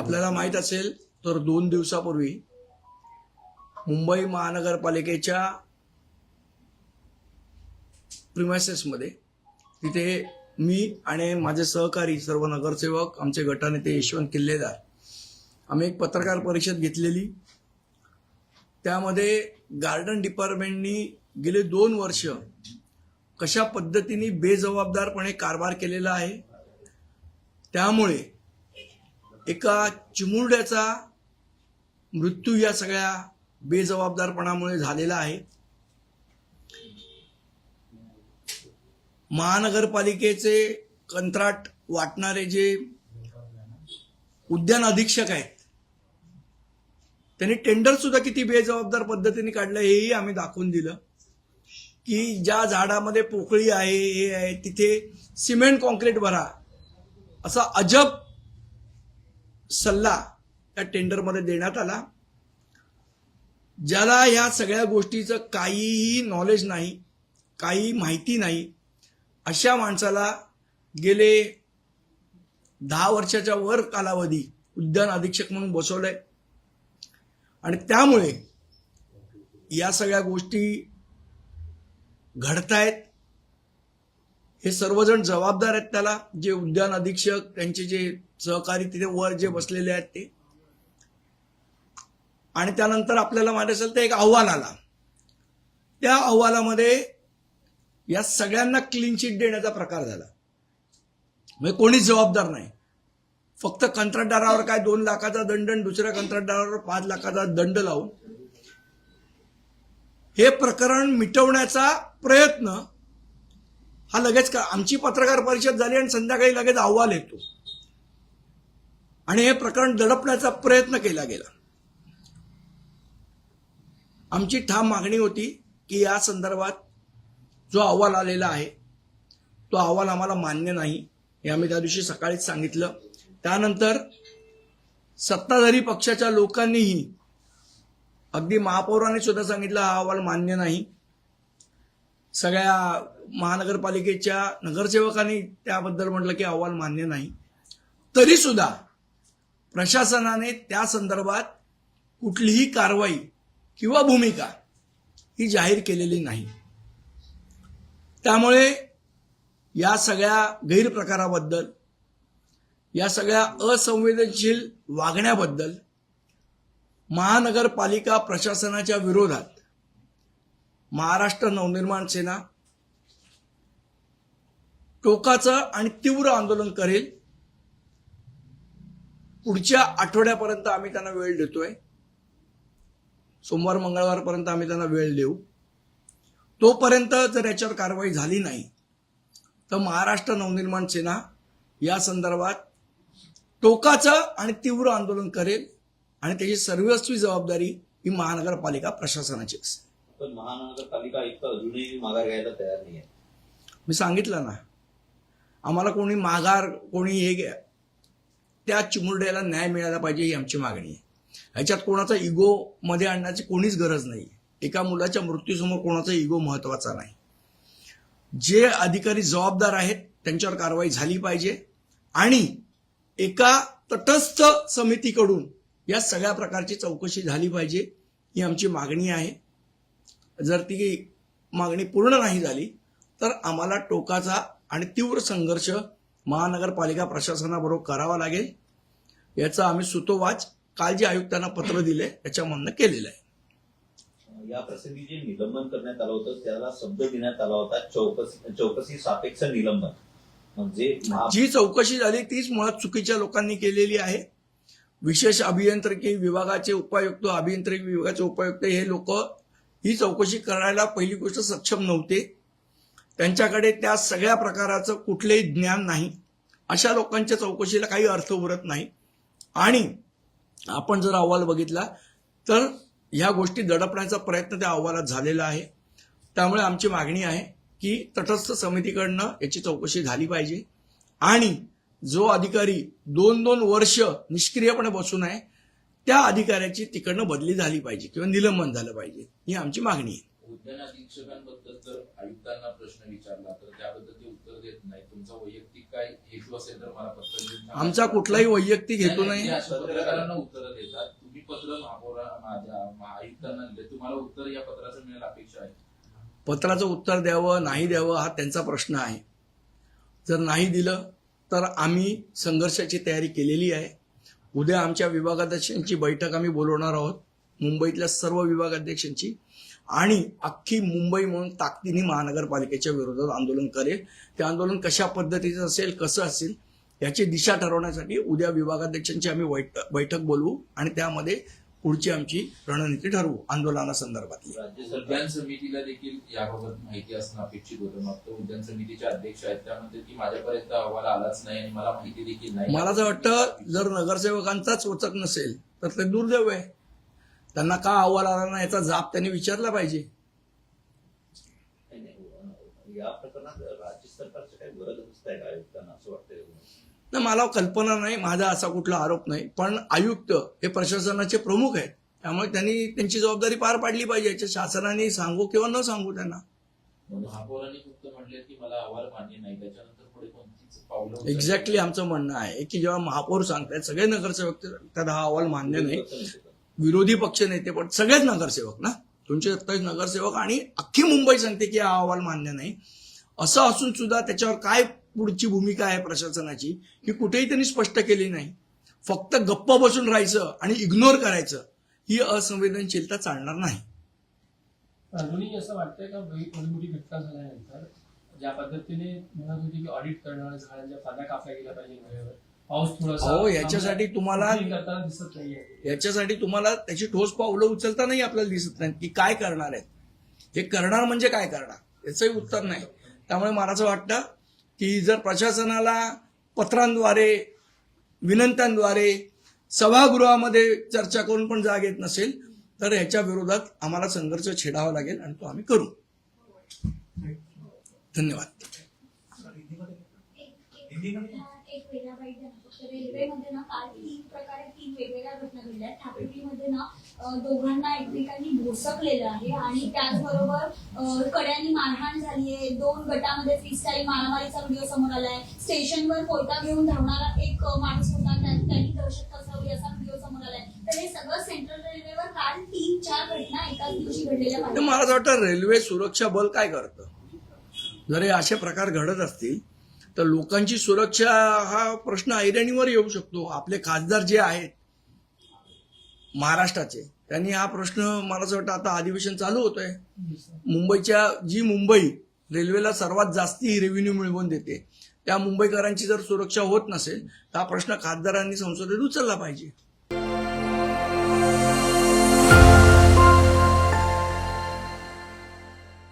आपल्याला माहित असेल तर 2 दिवसापूर्वी मुंबई महानगरपालिकेच्या प्रिमायसेसमध्ये तिथे मी आणि माझे सहकारी सर्व नगरसेवक, आमचे गटनेते यशवंत किल्लेदार आम्ही एक पत्रकार परिषद घेतलेली. त्यामध्ये गार्डन डिपार्टमेंटनी गेले 2 वर्ष कशा पद्धतीने बेजबाबदारपणे कारभार केलेला आहे, त्यामुळे एका चिमुरड्याचा मृत्यू या सगळ्या बेजबाबदारपणामुळे झालेला आहे. महानगरपालिकेचे कंत्राट वाटणारे जे उद्यान अधीक्षक आहेत त्यांनी टेंडर सुद्धा किती बेजबाबदार पद्धतीने काढलं हेही आम्ही दाखवून दिलं की ज्या झाडामध्ये पोकळी आहे हे आहे तिथे सिमेंट कॉन्क्रीट भरा असा अजब सल्ला त्या टेंडरमध्ये देण्यात आला. ज्याला ह्या सगळ्या गोष्टीचं काहीही नॉलेज नाही, काही माहिती नाही, अशा माणसाला गेले 10 वर्षाच्या वर कालावधी उद्यान अधीक्षक म्हणून बसवलंय. आणि त्यामुळे या सगळ्या गोष्टी घडतायत. हे सर्वजण जबाबदार आहेत त्याला, जे उद्यान अधीक्षक, त्यांचे जे सहकारी तिथे वर जे बसलेले आहेत ते. आणि त्यानंतर आपल्याला माहिती असेल तर एक अहवाल आला. त्या अहवालामध्ये या सगळ्यांना क्लीन चिट देण्याचा प्रकार झाला. म्हणजे कोणीच जबाबदार नाही. फक्त कंत्राटदारावर काय 2 लाखाचा दंड आणि दुसऱ्या कंत्राटदारावर 5 लाखाचा दंड लावून हे प्रकरण मिटवण्याचा प्रयत्न हा लगेच आमची पत्रकार परिषद झाली आणि संध्याकाळी लगेच अहवाल येतो आणि हे प्रकरण दडपण्याचा प्रयत्न केला गेला. आमची ठाम मागणी होती की या संदर्भात जो अहवाल आलेला आहे तो अहवाल आम्हाला मान्य नाही, हे आम्ही त्या दिवशी सकाळीच सांगितलं. त्यानंतर सत्ताधारी पक्षाच्या लोकांनीही, अगदी महापौरांनी सुद्धा सांगितलं हा अहवाल मान्य नाही. सगळ्या महानगरपालिकेच्या नगरसेवकांनी त्याबद्दल म्हटलं की अहवाल मान्य नाही. तरी सुद्धा प्रशासनाने त्या संदर्भात कुठलीही कारवाई किंवा भूमिका ही जाहीर केलेली नाही. त्यामुळे या सगळ्या गैरप्रकाराबद्दल, या सगळ्या असंवेदनशील वागण्याबद्दल महानगरपालिका प्रशासनाच्या विरोधात महाराष्ट्र नवनिर्माण सेना टोकाचं आणि तीव्र आंदोलन करेल. पुढच्या आठवड्यापर्यंत आम्ही त्यांना वेळ देतोय. सोमवार मंगळवारपर्यंत आम्ही त्यांना वेळ देऊ. तोपर्यंत जर याच्यावर कारवाई झाली नाही तर महाराष्ट्र नवनिर्माण सेना या संदर्भात टोकाचं आणि तीव्र आंदोलन करेल आणि त्याची सर्वस्वी जबाबदारी ही महानगरपालिका प्रशासनाची असेल. पण महानगरपालिका आयुक्त अजूनही माघार घ्यायला तयार नाही आहे. मी सांगितलं ना, आम्हाला कोणी माघार, कोणी हे घ्या, त्या चिमुरड्याला न्याय मिळाला पाहिजे ही आमची मागणी आहे. ह्याच्यात कोणाचा इगो मध्ये आणण्याची कोणीच गरज नाही. एका मुलाच्या मृत्यूसमोर कोणाचा इगो महत्वाचा नाही. जे अधिकारी जबाबदार आहेत त्यांच्यावर कारवाई झाली पाहिजे आणि एका तटस्थ समितीकडून या सगळ्या प्रकारची चौकशी झाली पाहिजे ही आमची मागणी आहे. जर ती मागणी पूर्ण नाही झाली तर आम्हाला टोकाचा आणि तीव्र संघर्ष महानगरपालिका प्रशासनाबरोबर करावा लागेल. याचा आम्ही सुतोवाच काल जे आयुक्तांना पत्र दिले त्याच्यामधनं केलेलं आहे. या प्रसंगी जे निलंबन करण्यात आलं होतं त्याला शब्द देण्यात आला होता चौकशी सापेक्ष निलंबन. म्हणजे जी चौकशी झाली तीच मुळात चुकीच्या लोकांनी केलेली आहे. विशेष अभियांत्रिकी विभागाचे उपायुक्त, अभियांत्रिकी विभागाचे उपायुक्त हे लोक ही चौकशी करायला पहिली गोष्ट सक्षम नव्हते. त्यांच्याकडे त्या सगळ्या प्रकाराचं कुठलेही ज्ञान नाही. अशा लोकांच्या चौकशीला काही अर्थ उरत नाही. आणि आपण जर अहवाल बघितला तर ह्या गोष्टी दडपण्याचा प्रयत्न त्या अहवालात झालेला आहे. त्यामुळे आमची मागणी आहे की तटस्थ समितीकडनं याची चौकशी झाली पाहिजे आणि जो अधिकारी 2-2 वर्ष निष्क्रियपणे बसून आहे त्या अधिकाऱ्याची तिकडनं बदली झाली पाहिजे किंवा निलंबन झालं पाहिजे ही आमची मागणी आहे. उद्यान अधीक्षकांबद्दल जर आयुक्तांना प्रश्न विचारला तर त्याबद्दल ते उत्तर देत नाही. तुमचा वैयक्तिक काय हेतू असेल तर मला पत्र देऊन सांगा. आमचा कुठलाही वैयक्तिक हेतू नाही, नाही. नाही, अशा पत्रकारांना उत्तरं देतात. तुम्ही पत्र महाआयुक्तांना दिले, तुम्हाला उत्तर या पत्राचं मिळेल अपेक्षा आहे. पत्राचं उत्तर द्यावं नाही द्यावं हा त्यांचा प्रश्न आहे. जर नाही दिलं तर आम्ही संघर्षाची तयारी केलेली आहे. उद्या आमच्या विभागाध्यक्षांची बैठक आम्ही बोलवणार आहोत, मुंबईतल्या सर्व विभागाध्यक्षांची, आणि अख्खी मुंबई म्हणून ताकदीने महानगरपालिकेच्या विरोधात आंदोलन करेल. ते आंदोलन कशा पद्धतीचं असेल, कसं असेल याची दिशा ठरवण्यासाठी उद्या विभागाध्यक्षांची आम्ही बैठक बोलवू आणि त्यामध्ये पुढची आमची रणनीती ठरवू आंदोलनासंदर्भातली. राज्य सरकार उद्यान समितीला देखील याबाबत माहिती असणं अपेक्षित होतं. मात्र उद्यान समितीचे अध्यक्ष आहेत त्यामध्ये की माझ्यापर्यंत अहवाल आलाच नाही आणि मला माहिती देखील नाही. मला असं वाटतं जर नगरसेवकांचाच वचक नसेल तर ते दुर्दैव आहे. त्यांना का अहवाल आला नाही याचा जाब त्यांनी विचारला पाहिजे. या प्रकरणात राज्य सरकारचं काही गरज असते का आयुक्तांना असं वाटतंय? तर मला कल्पना नाही, माझा असा कुठला आरोप नाही, पण आयुक्त हे प्रशासनाचे प्रमुख आहेत, त्यामुळे त्यांनी त्यांची जबाबदारी पार पाडली पाहिजे. याच्या शासनाने सांगू किंवा न सांगू त्यांना. महापौरांनी फक्त म्हटले की मला अहवाल मान्य नाही, त्याच्यानंतर पुढे कोणतीच पावलं उचलली एक्झॅक्टली आमचं म्हणणं आहे की जेव्हा महापौर सांगतायत सगळे नगरसेवक त्यात हा अहवाल मान्य नाही, विरोधी पक्ष नेते पण सगळेच नगरसेवक ना, 227 नगरसेवक आणि अख्खी मुंबई सांगते की हा अहवाल मान्य नाही, असं असून सुद्धा त्याच्यावर काय पुढची भूमिका आहे प्रशासनाची ही कुठेही त्यांनी स्पष्ट केली नाही. फक्त गप्प बसून राहायचं आणि इग्नोर करायचं, ही असंवेदनशीलता चालणार नाही. अजूनही असं वाटतंय का एवढी मोठी घटना झाल्यानंतर ज्या पद्धतीने म्हणत होती की ऑडिट करणं, झाडांच्या पाना कापल्या गेल्या पाहिजे वेळेवर, पाऊस थोडासा हो, याच्यासाठी तुम्हाला करताना दिसत नाहीये. याच्यासाठी तुम्हाला त्याची ठोस पावलं उचलता नाही आपल्याला दिसत नाही की काय करणार आहेत. हे करणार म्हणजे काय करणार याचंही उत्तर नाही. त्यामुळे मला असं वाटतं की जर प्रशासनाला पत्रांद्वारे, विनंत्यांद्वारे, सभागृहामध्ये चर्चा करून पण जाग येत नसेल तर ह्याच्या विरोधात आम्हाला संघर्ष छेडावा लागेल आणि तो आम्ही करू. धन्यवाद. एक वेगळा बाईट झाला. रेल्वेमध्ये ना काल 3 वेगवेगळ्या घटना घडल्या. ठाकुर्लीमध्ये ना दोघांना एकमेकांनी भोसकलेलं आहे आणि त्याचबरोबर कड्यांनी मारहाण झाली आहे. 2 गटामध्ये फ्रीस्टाईल मारामारीचा व्हिडिओ समोर आलाय. स्टेशनवर कोयता घेऊन धावणारा एक माणूस होता, त्यांनी दहशत पसरवली असा व्हिडिओ समोर आलाय. तर हे सगळं सेंट्रल रेल्वेवर काल 3-4 घटना एकाच दिवशी घडलेल्या तर पाहिजे. मला असं वाटतं रेल्वे सुरक्षा बल काय करतं. जर हे असे प्रकार घडत असतील तर लोकांची सुरक्षा हा प्रश्न ऐरणीवर येऊ शकतो. आपले खासदार जे आहेत महाराष्ट्राचे, त्यांनी हा प्रश्न मला असं वाटतं, आता अधिवेशन चालू होतंय, जी मुंबई रेल्वेला सर्वात जास्ती रेव्हेन्यू मिळवून देते त्या मुंबईकरांची जर सुरक्षा होत नसेल तर हा प्रश्न खासदारांनी संसदेत उचलला पाहिजे.